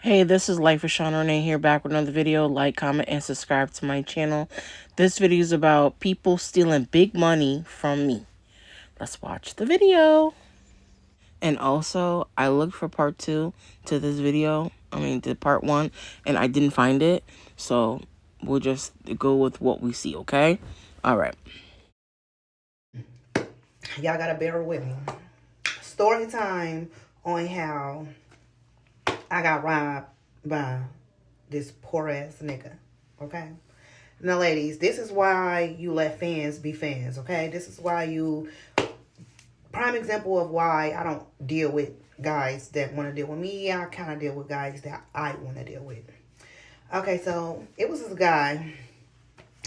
Hey, this is Life with Sean Renee here, back with another video. Like, comment, and subscribe to my channel. This video is about people stealing big money from me. Let's watch the video. And also, I looked for part 2 to this video. To part 1, and I didn't find it. So, we'll just go with what we see, okay? Alright. Y'all gotta bear with me. Story time on how I got robbed by this poor ass nigga. Okay? Now, ladies, this is why you let fans be fans, okay? This is why you... Prime example of why I don't deal with guys that want to deal with me. I kind of deal with guys that I want to deal with. Okay, so it was this guy.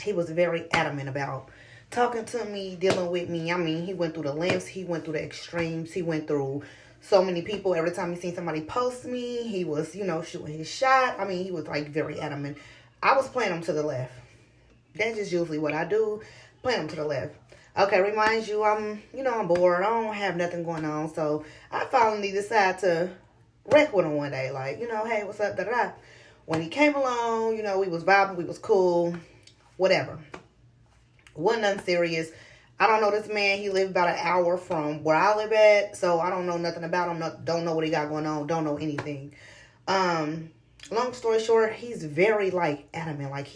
He was very adamant about talking to me, dealing with me. He went through the lengths. He went through the extremes. He went through so many people. Every time he seen somebody post me, he was, shooting his shot. He was, like, very adamant. I was playing him to the left. That's just usually what I do. Playing him to the left. Okay, reminds you, I'm bored. I don't have nothing going on. So I finally decided to wreck with him one day. Like, hey, what's up, da-da-da. When he came along, we was vibing, we was cool, whatever. Wasn't nothing serious. I don't know this man. He lived about an hour from where I live at, so I don't know nothing about him. Don't know what he got going on. Don't know anything. Long story short, he's very, like, adamant. Like,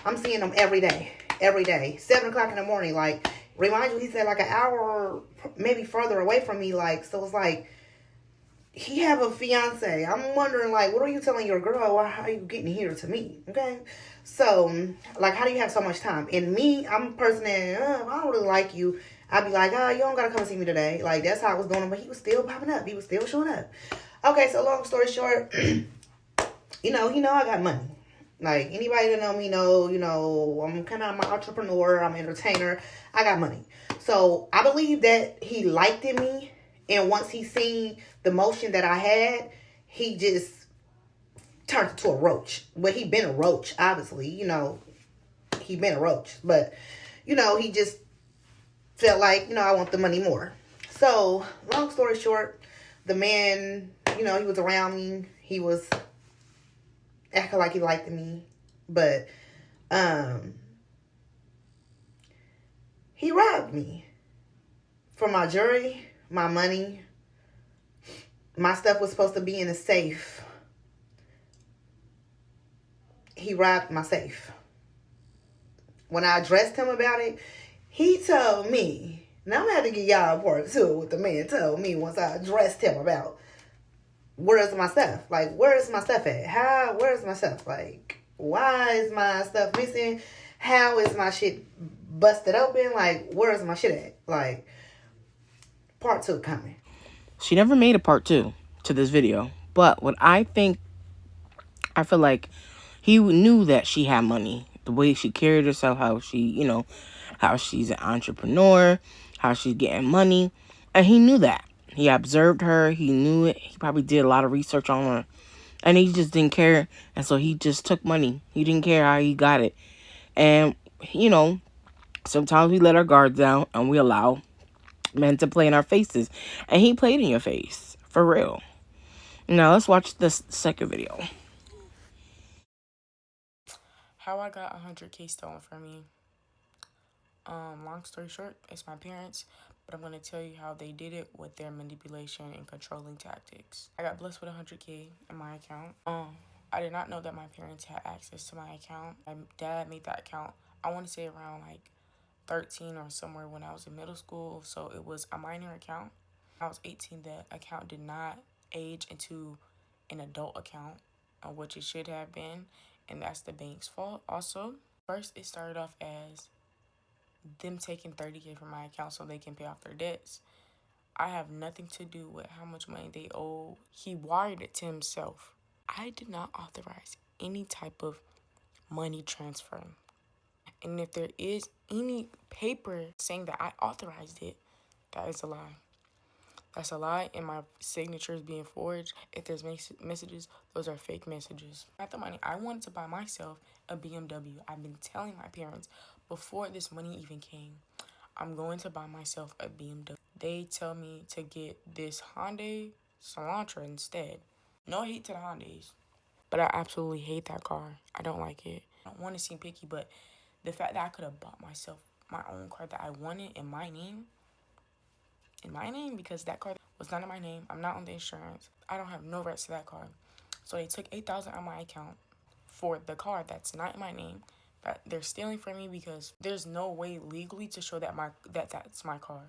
I'm seeing him every day. 7 o'clock in the morning. Like, remind you, he said, like, an hour, maybe further away from me. Like, so it's like, he have a fiance. I'm wondering, like, what are you telling your girl? How are you getting here to me? Okay? So, like, how do you have so much time? And me, I'm a person that, I don't really like you. I'd be like, you don't got to come see me today. Like, that's how I was doing it. But he was still popping up. He was still showing up. Okay, so long story short, he know I got money. Like, anybody that know me know, I'm kind of an entrepreneur. I'm an entertainer. I got money. So, I believe that he liked in me. And once he seen the motion that I had, he just turned into a roach. Well, he been a roach, obviously. He been a roach. But, he just felt like, I want the money more. So, long story short, the man, he was around me. He was acting like he liked me. But, he robbed me for my jewelry, my money. My stuff was supposed to be in a safe. He robbed my safe. When I addressed him about it, he told me, now I'm going to have to give y'all a part two what the man told me once I addressed him about where's my stuff? Like, where's my stuff at? Where's my stuff? Like, why is my stuff missing? How is my shit busted open? Like, where's my shit at? Like, part two coming. She never made a part 2 to this video. But what I feel like he knew that she had money. The way she carried herself, how she, how she's an entrepreneur, how she's getting money. And he knew that. He observed her. He knew it. He probably did a lot of research on her. And he just didn't care. And so he just took money. He didn't care how he got it. And, sometimes we let our guards down and we allow men to play in our faces. And he played in your face. For real. Now, let's watch this second video. How I got 100K stolen from me. Long story short, it's my parents, but I'm going to tell you how they did it with their manipulation and controlling tactics. I got blessed with 100K in my account. I did not know that my parents had access to my account. My dad made that account, I want to say around like 13 or somewhere when I was in middle school, so it was a minor account. When I was 18, the account did not age into an adult account, which it should have been, and that's the bank's fault also. First, it started off as them taking 30K from my account so they can pay off their debts. I have nothing to do with how much money they owe. He wired it to himself. I did not authorize any type of money transfer. And if there is any paper saying that I authorized it, that is a lie. That's a lie, and my signature is being forged. If there's messages, those are fake messages. At the money, I wanted to buy myself a BMW. I've been telling my parents before this money even came, I'm going to buy myself a BMW. They tell me to get this Hyundai Elantra instead. No hate to the Hyundais. but I absolutely hate that car. I don't like it. I don't want to seem picky, but the fact that I could have bought myself my own car that I wanted in my name, because that car was not in my name. I'm not on the insurance. I don't have no rights to that car. So they took $8,000 out of my account for the car that's not in my name, that they're stealing from me because there's no way legally to show that that's my car.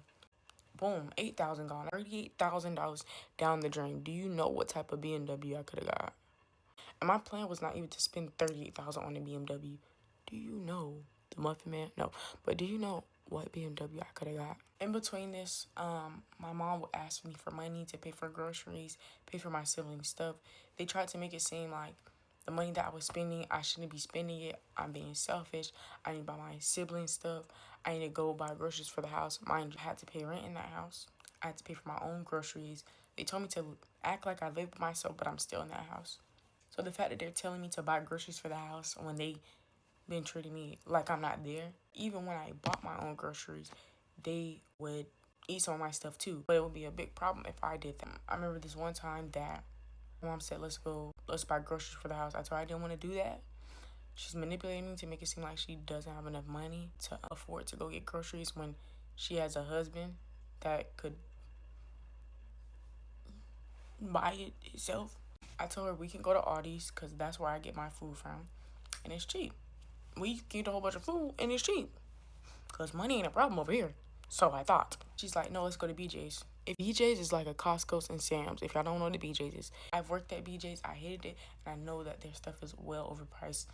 Boom, $8,000 gone, $38,000 down the drain. Do you know what type of BMW I could have got? And my plan was not even to spend $38,000 on a BMW. Do you know the Muffin Man? No, but do you know what BMW I could have got? In between this, my mom would ask me for money to pay for groceries, pay for my siblings' stuff. They tried to make it seem like the money that I was spending, I shouldn't be spending it. I'm being selfish. I need to buy my siblings' stuff. I need to go buy groceries for the house. Mind you, I had to pay rent in that house. I had to pay for my own groceries. They told me to act like I live by myself, but I'm still in that house. So the fact that they're telling me to buy groceries for the house when they been treating me like I'm not there, even when I bought my own groceries, they would eat some of my stuff too. But it would be a big problem if I did that. I remember this one time that my mom said, let's buy groceries for the house. I told her I didn't want to do that. She's manipulating me to make it seem like she doesn't have enough money to afford to go get groceries when she has a husband that could buy it itself. I told her we can go to Aldi's because that's where I get my food from, and it's cheap. We get a whole bunch of food and it's cheap because money ain't a problem over here. So I thought. She's like, no, let's go to BJ's. If BJ's is like a Costco's and Sam's, if y'all don't know what the BJ's is, I've worked at BJ's, I hated it, and I know that their stuff is well overpriced.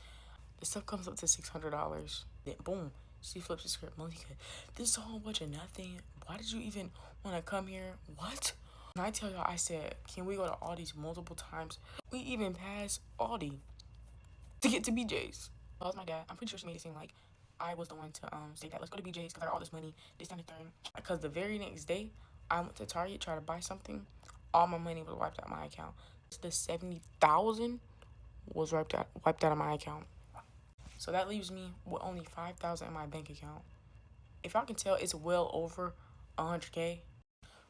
The stuff comes up to $600. Then boom, she flips the script. Malika, this is a whole bunch of nothing. Why did you even want to come here? What? And I tell y'all, I said, can we go to Aldi's multiple times? We even passed Aldi to get to BJ's. That was my dad. I'm pretty sure she made it seem like I was the one to say that let's go to BJ's because I got all this money, this and the third. Because the very next day, I went to Target, tried to buy something. All my money was wiped out of my account. The 70,000 was wiped out of my account. So that leaves me with only 5,000 in my bank account. If I can tell, it's well over 100K.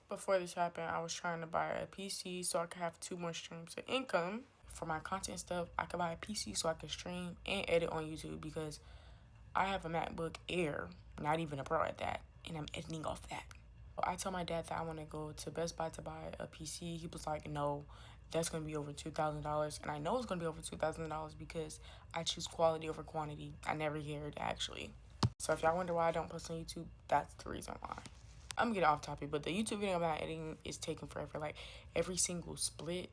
Before this happened, I was trying to buy a PC so I could have 2 more streams of income. For my content stuff, I could buy a PC so I could stream and edit on YouTube because I have a MacBook Air, not even a Pro at that, and I'm editing off that. I told my dad that I want to go to Best Buy to buy a PC. He was like, no, that's going to be over $2,000. And I know it's going to be over $2,000 because I choose quality over quantity. I never cared, actually. So if y'all wonder why I don't post on YouTube, that's the reason why. I'm getting off topic, but the YouTube video about editing is taking forever. Like, every single split,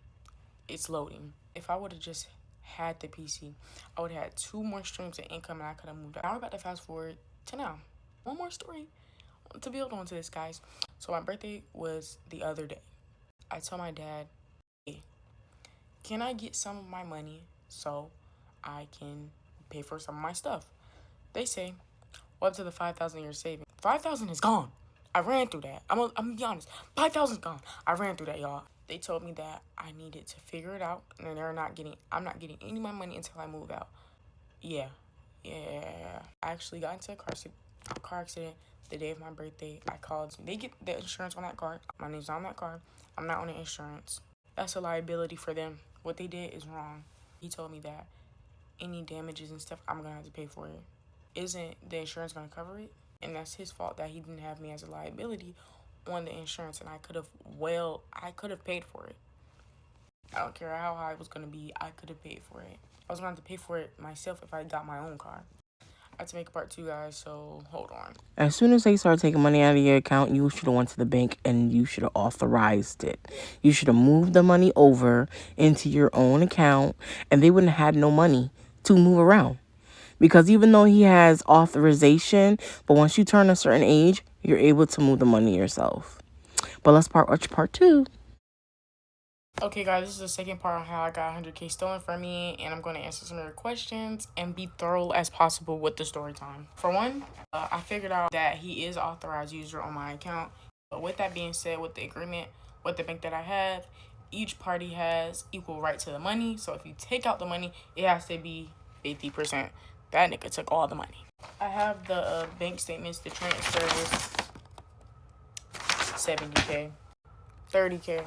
it's loading. If I would have just had the PC, I would have had 2 more streams of income and I could have moved out. Now we're about to fast forward to now. One more story to build on to this, guys. So my birthday was the other day. I told my dad, hey, can I get some of my money so I can pay for some of my stuff? They say, what up to the 5,000 you're saving? 5,000 is gone. I ran through that. I'm gonna be honest. 5,000 is gone. I ran through that, y'all. They told me that I needed to figure it out, and I'm not getting any of my money until I move out. Yeah. I actually got into a car accident the day of my birthday. I called. They get the insurance on that car. My name's on that car. I'm not on the insurance. That's a liability for them. What they did is wrong. He told me that any damages and stuff, I'm gonna have to pay for it. Isn't the insurance gonna cover it? And that's his fault that he didn't have me as a liability on the insurance, and I could have paid for it. I don't care how high it was gonna be, I could have paid for it. I was gonna have to pay for it myself if I got my own car. I had to make a part 2, guys, so hold on. As soon as they start taking money out of your account, you should have went to the bank and you should have authorized it. You should have moved the money over into your own account, and they wouldn't have had no money to move around. Because even though he has authorization, but once you turn a certain age, you're able to move the money yourself. But let's watch part 2. Okay, guys, this is the second part on how I got 100K stolen from me, and I'm going to answer some of your questions and be thorough as possible with the story time. For one, I figured out that he is an authorized user on my account. But with that being said, with the agreement with the bank that I have, each party has equal right to the money. So if you take out the money, it has to be 50%. That nigga took all the money. I have the bank statements, the transfer was 70K, 30K.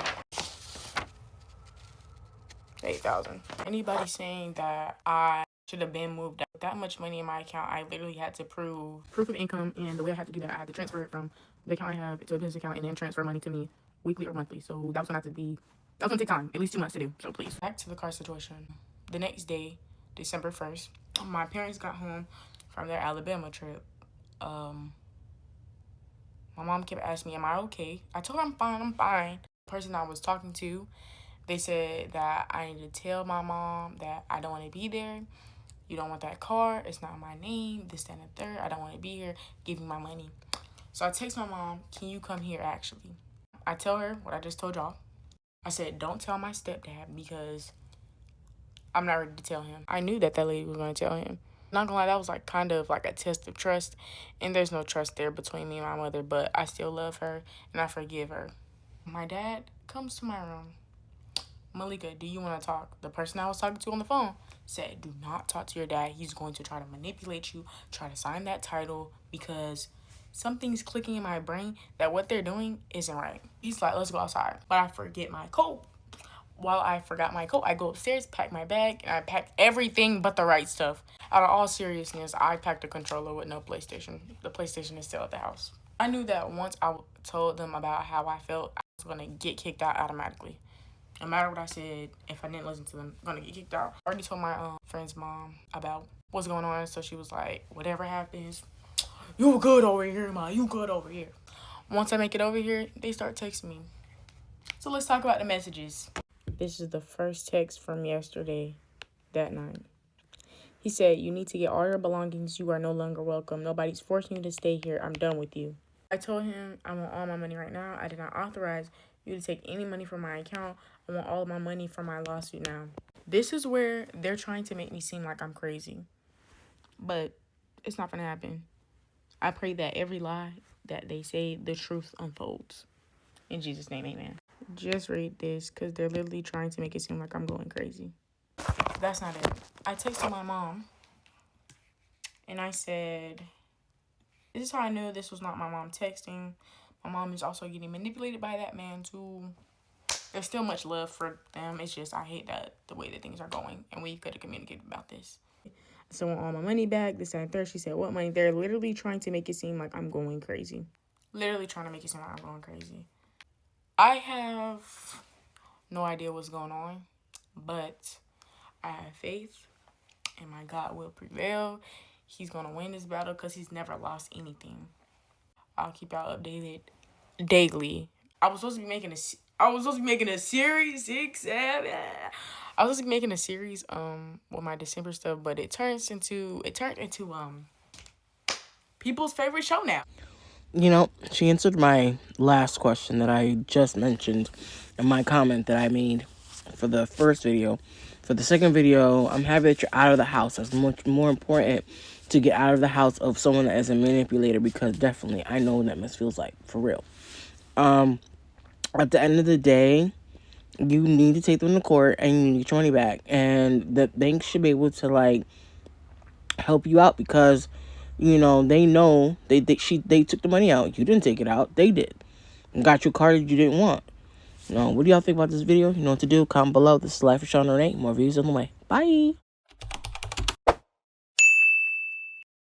$8,000. Anybody saying that I should have been moved out with that much money in my account, I literally had to prove proof of income, and the way I had to do that, I had to transfer it from the account I have to a business account and then transfer money to me weekly or monthly. So that was gonna take time, at least 2 months to do. So please. Back to the car situation. The next day, December 1st, my parents got home from their Alabama trip. My mom kept asking me, am I okay? I told her I'm fine. The person I was talking to, they said that I need to tell my mom that I don't want to be there. You don't want that car. It's not my name. This, that, and the third. I don't want to be here. Give me my money. So I text my mom, can you come here actually? I tell her what I just told y'all. I said, don't tell my stepdad because I'm not ready to tell him. I knew that lady was going to tell him. Not gonna lie, that was like kind of like a test of trust, and there's no trust there between me and my mother, but I still love her and I forgive her. My dad comes to my room. Malika, do you want to talk? The person I was talking to on the phone said, do not talk to your dad. He's going to try to manipulate you, try to sign that title because something's clicking in my brain that what they're doing isn't right. He's like, let's go outside. But I forget my coat. While I forgot my coat, I go upstairs, pack my bag, and I pack everything but the right stuff. Out of all seriousness, I packed a controller with no PlayStation. The PlayStation is still at the house. I knew that once I told them about how I felt, I was going to get kicked out automatically. No matter what I said, if I didn't listen to them, I'm going to get kicked out. I already told my friend's mom about what's going on, so she was like, whatever happens, you good over here, Ma. You good over here. Once I make it over here, they start texting me. So let's talk about the messages. This is the first text from yesterday, that night. He said, you need to get all your belongings. You are no longer welcome. Nobody's forcing you to stay here. I'm done with you. I told him I want all my money right now. I did not authorize you to take any money from my account. I want all of my money from my lawsuit now. This is where they're trying to make me seem like I'm crazy. But it's not going to happen. I pray that every lie that they say, the truth unfolds. In Jesus' name, amen. Just read this because they're literally trying to make it seem like I'm going crazy. That's not it. I texted my mom and I said, this is how I knew this was not my mom texting. My mom is also getting manipulated by that man too. There's still much love for them. It's just I hate that the way that things are going, and we could have communicated about this. So I want all my money back. This, that, and third. She said, what money? They're literally trying to make it seem like I'm going crazy. Literally trying to make it seem like I'm going crazy. I have no idea what's going on, but I have faith and my God will prevail. He's going to win this battle because he's never lost anything. I'll keep y'all updated daily. I was supposed to be making a series, 6, 7. I was supposed to be making a series with my December stuff, but it turned into people's favorite show now. You know, she answered my last question that I just mentioned in my comment that I made for the first video. For the second video, I'm happy that you're out of the house. That's much more important to get out of the house of someone that is a manipulator, because definitely I know what that mess feels like, for real. At the end of the day, you need to take them to court and you need to get your money back. And the bank should be able to, like, help you out because, you know they took the money out. You didn't take it out. They did. And got you a car that you didn't want. What do y'all think about this video? You know what to do. Comment below. This is Life with Sean Renee. More views on the way. Bye.